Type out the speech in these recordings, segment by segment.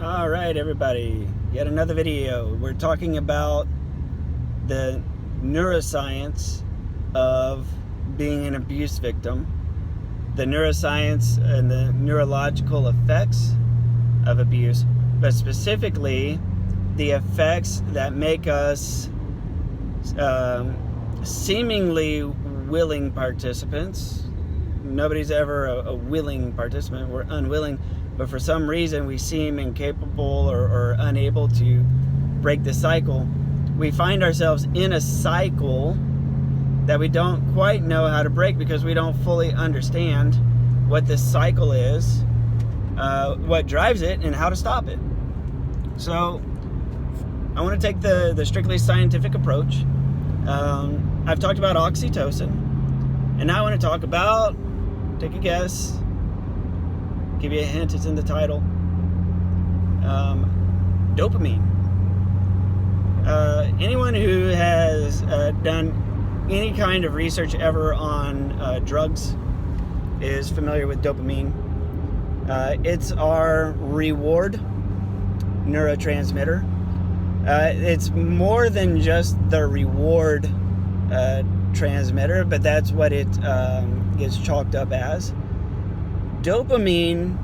All right, everybody, yet another video. We're talking about the neuroscience of being an abuse victim, the neuroscience and the neurological effects of abuse, but specifically the effects that make us seemingly willing participants. Nobody's ever a willing participant. We're unwilling, but for some reason we seem incapable or unable to break the cycle. We find ourselves in a cycle that we don't quite know how to break because we don't fully understand what this cycle is, what drives it, and how to stop it. So I want to take the strictly scientific approach. I've talked about oxytocin, and now I want to talk about, take a guess, give you a hint, it's in the title, dopamine. Anyone who has done any kind of research ever on drugs is familiar with dopamine. It's our reward neurotransmitter. It's more than just the reward transmitter, but that's what it gets chalked up as. Dopamine,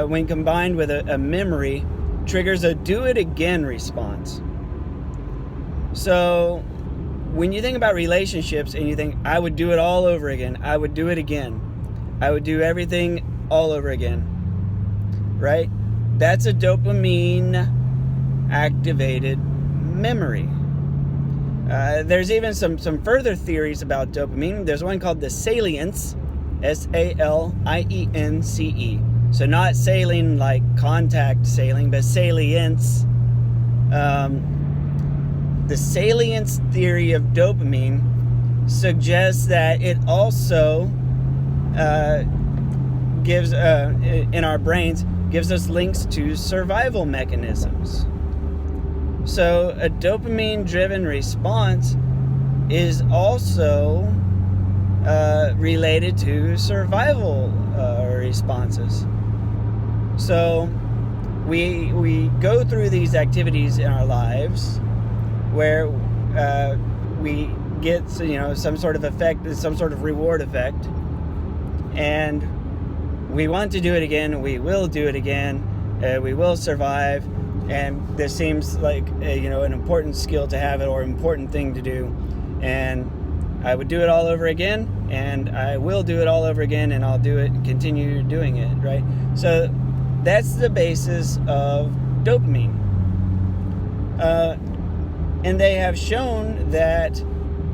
when combined with a memory, triggers a do-it-again response. So when you think about relationships and you think, I would do it all over again, I would do it again, I would do everything all over again, right? That's a dopamine activated memory. There's even some further theories about dopamine. There's one called the salience, S-A-L-I-E-N-C-E. So not saline like contact sailing, but salience. The salience theory of dopamine suggests that it also gives, in our brains, gives us links to survival mechanisms. So a dopamine-driven response is also related to survival responses. So we go through these activities in our lives where we get some sort of effect, some sort of reward effect, and we want to do it again. We will do it again. We will survive. And this seems like an important skill to have, or important thing to do. And I would do it all over again, and I will do it all over again, and I'll do it and continue doing it, right? So that's the basis of dopamine. And they have shown that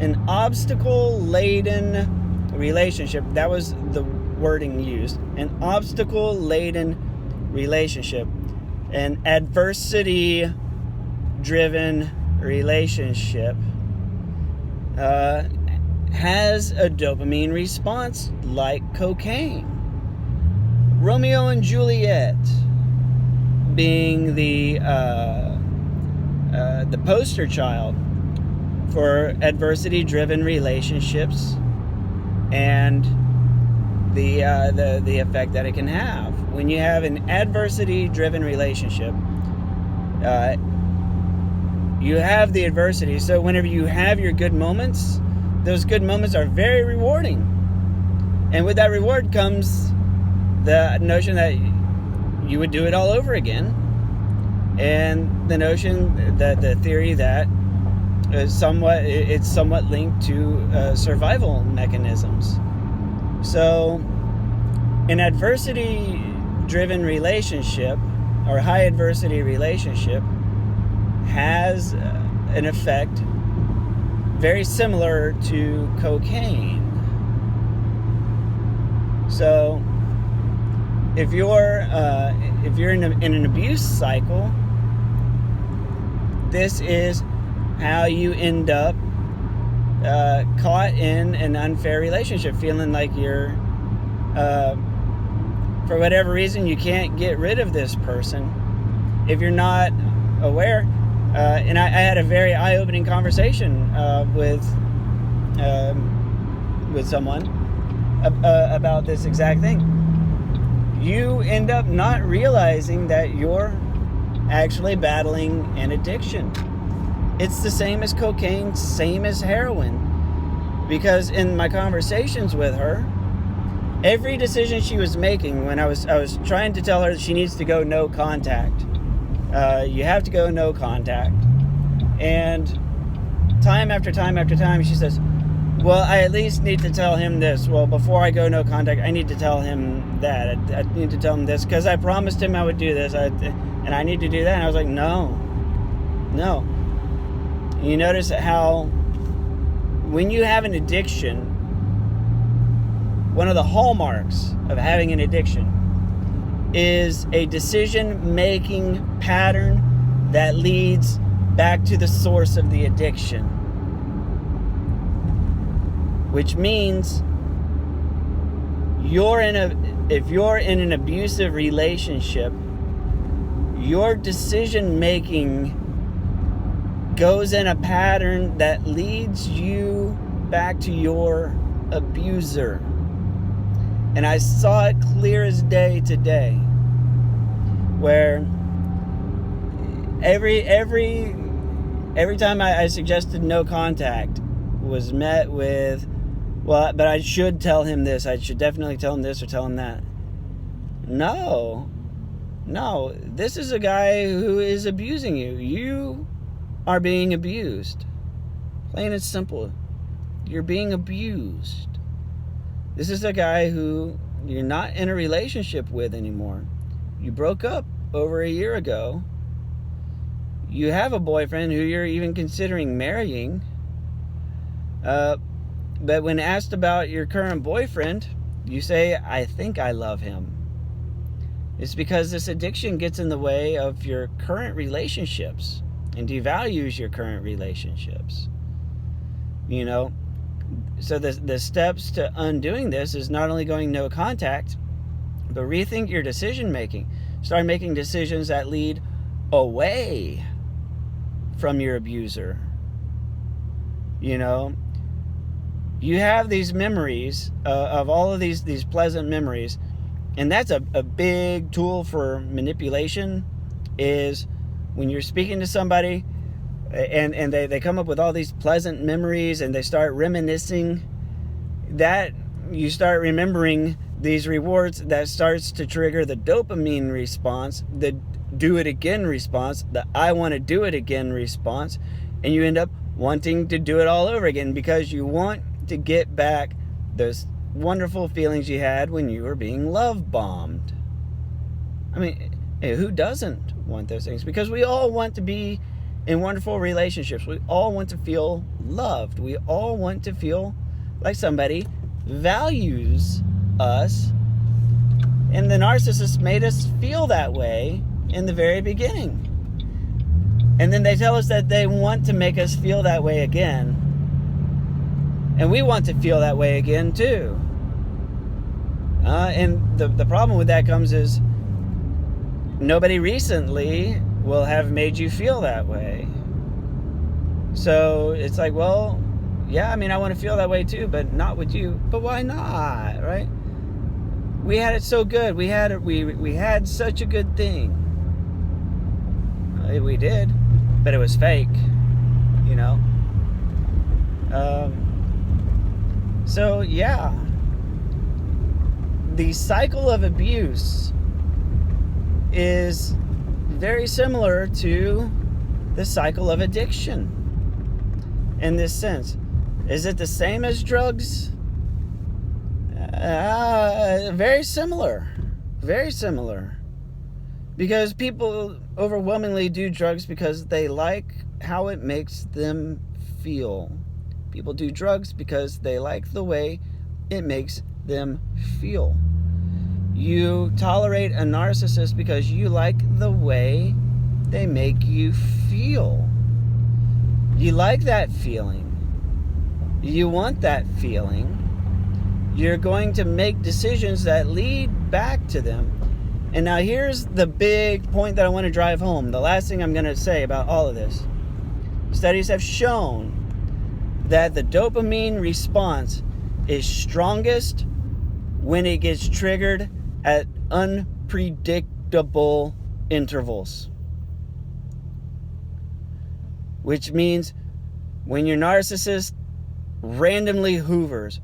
an obstacle-laden relationship, that was the wording used, an obstacle-laden relationship, an adversity-driven relationship has a dopamine response like cocaine. Romeo and Juliet being the poster child for adversity-driven relationships and the effect that it can have. When you have an adversity-driven relationship, you have the adversity. So whenever you have your good moments, those good moments are very rewarding. And with that reward comes the notion that you would do it all over again. And the notion that the theory that it's somewhat linked to survival mechanisms. So an adversity-driven relationship or high adversity relationship has an effect very similar to cocaine. So if you're in an abuse cycle, this is how you end up caught in an unfair relationship, feeling like you're, for whatever reason, you can't get rid of this person. If you're not aware, and I had a very eye-opening conversation with someone about this exact thing. you end up not realizing that you're actually battling an addiction. It's the same as cocaine, same as heroin. Because in my conversations with her, every decision she was making, when I was trying to tell her that she needs to go no contact. You have to go no contact. And time after time after time, she says, well, I at least need to tell him this. Well, before I go no contact, I need to tell him that. I need to tell him this because I promised him I would do this. And I need to do that. And I was like, no. You notice how when you have an addiction, one of the hallmarks of having an addiction is a decision-making pattern that leads back to the source of the addiction. Which means if you're in an abusive relationship, your decision-making goes in a pattern that leads you back to your abuser. And I saw it clear as day today, where every time I suggested no contact was met with, well, but I should tell him this. I should definitely tell him this or tell him that. No, this is a guy who is abusing you. You are being abused. Plain and simple. You're being abused. This is a guy who you're not in a relationship with anymore. You broke up over a year ago. You have a boyfriend who you're even considering marrying. But when asked about your current boyfriend, you say, I think I love him. It's because this addiction gets in the way of your current relationships and devalues your current relationships. You know, so the steps to undoing this is not only going no contact, but rethink your decision making. Start making decisions that lead away from your abuser. You know, you have these memories of all of these pleasant memories, and that's a big tool for manipulation. Is when you're speaking to somebody and they come up with all these pleasant memories and they start reminiscing, that you start remembering these rewards, that starts to trigger the dopamine response, the do it again response, the I want to do it again response, and you end up wanting to do it all over again because you want to get back those wonderful feelings you had when you were being love bombed. I mean, who doesn't want those things? Because we all want to be in wonderful relationships. We all want to feel loved. We all want to feel like somebody values us. And the narcissist made us feel that way in the very beginning. And then they tell us that they want to make us feel that way again. And we want to feel that way again too. And the problem with that comes is nobody recently will have made you feel that way. So it's like, well, yeah, I mean, I want to feel that way too, but not with you. But why not, right? We had it so good. We had such a good thing. We did, but it was fake, you know. So yeah, the cycle of abuse is very similar to the cycle of addiction in this sense. Is it the same as drugs? Very similar. Very similar. Because people overwhelmingly do drugs because they like how it makes them feel. People do drugs because they like the way it makes them feel. You tolerate a narcissist because you like the way they make you feel. You like that feeling. You want that feeling. You're going to make decisions that lead back to them. And now here's the big point that I want to drive home. The last thing I'm going to say about all of this. Studies have shown that the dopamine response is strongest when it gets triggered at unpredictable intervals. Which means when your narcissist randomly hoovers,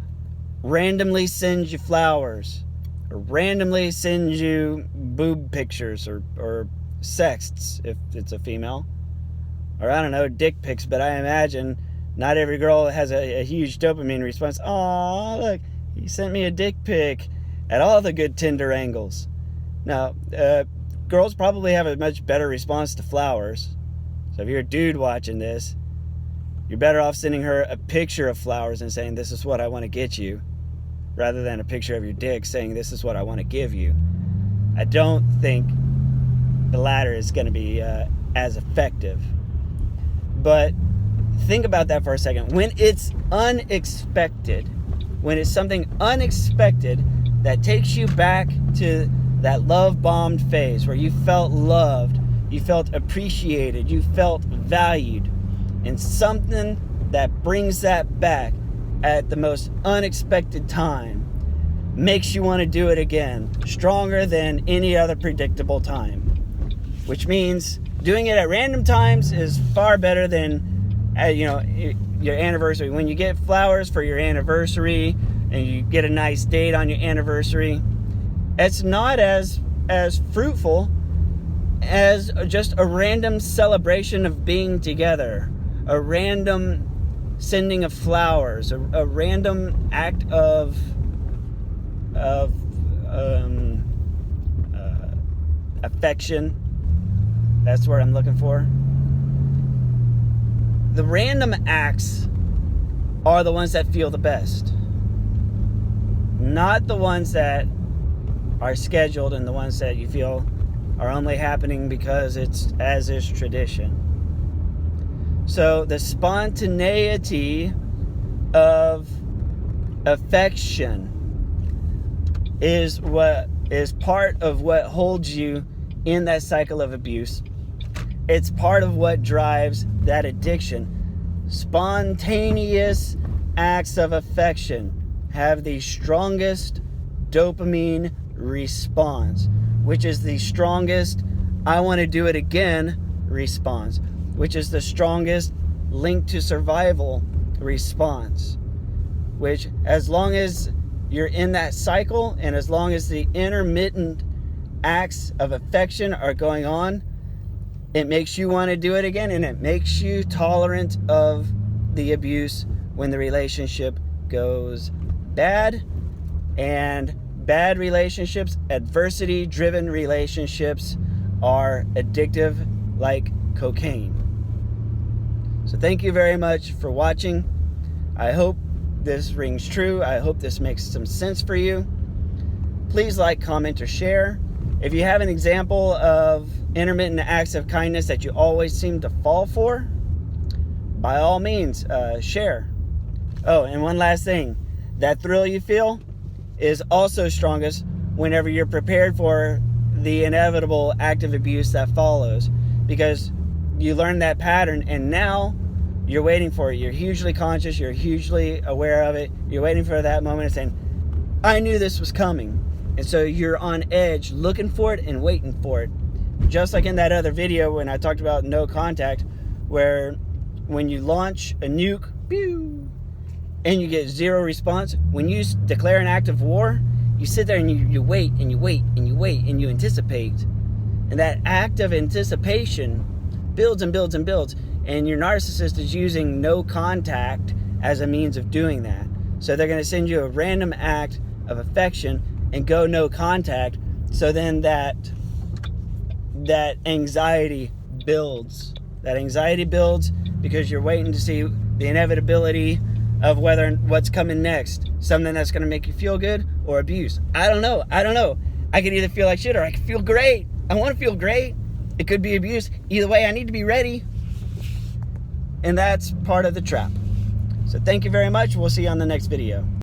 randomly sends you flowers, or randomly sends you boob pictures or sexts if it's a female, or I don't know, dick pics, but I imagine not every girl has a huge dopamine response. Oh, look, he sent me a dick pic at all the good Tinder angles. Now, girls probably have a much better response to flowers. So if you're a dude watching this, you're better off sending her a picture of flowers and saying, this is what I want to get you, rather than a picture of your dick saying, this is what I want to give you. I don't think the latter is going to be as effective. But think about that for a second. When it's unexpected, when it's something unexpected that takes you back to that love-bombed phase where you felt loved, you felt appreciated, you felt valued, and something that brings that back at the most unexpected time makes you want to do it again, stronger than any other predictable time. Which means doing it at random times is far better than, your anniversary. When you get flowers for your anniversary and you get a nice date on your anniversary, it's not as fruitful as just a random celebration of being together, a random sending of flowers, a random act of affection. That's what I'm looking for. The random acts are the ones that feel the best, not the ones that are scheduled and the ones that you feel are only happening because it's as is tradition. So the spontaneity of affection is what is part of what holds you in that cycle of abuse. It's part of what drives that addiction. Spontaneous acts of affection have the strongest dopamine response, which is the strongest I want to do it again response, which is the strongest link to survival response, which as long as you're in that cycle and as long as the intermittent acts of affection are going on, it makes you want to do it again, and it makes you tolerant of the abuse when the relationship goes bad. And bad relationships, adversity-driven relationships, are addictive like cocaine. So thank you very much for watching. I hope this rings true. I hope this makes some sense for you. Please like, comment, or share. If you have an example of intermittent acts of kindness that you always seem to fall for, by all means, share. Oh, and one last thing. That thrill you feel is also strongest whenever you're prepared for the inevitable act of abuse that follows, because you learn that pattern and now you're waiting for it. You're hugely conscious. You're hugely aware of it. You're waiting for that moment of saying, I knew this was coming. And so you're on edge looking for it and waiting for it. Just like in that other video when I talked about no contact, where when you launch a nuke, pew, and you get zero response, when you declare an act of war, you sit there and you wait and you wait and you wait and you anticipate. And that act of anticipation builds and builds and builds. And your narcissist is using no contact as a means of doing that. So they're going to send you a random act of affection and go no contact. So then that anxiety builds. That anxiety builds because you're waiting to see the inevitability of what's coming next. Something that's going to make you feel good or abuse. I don't know. I could either feel like shit or I could feel great. I want to feel great. It could be abuse. Either way, I need to be ready. And that's part of the trap. So thank you very much. We'll see you on the next video.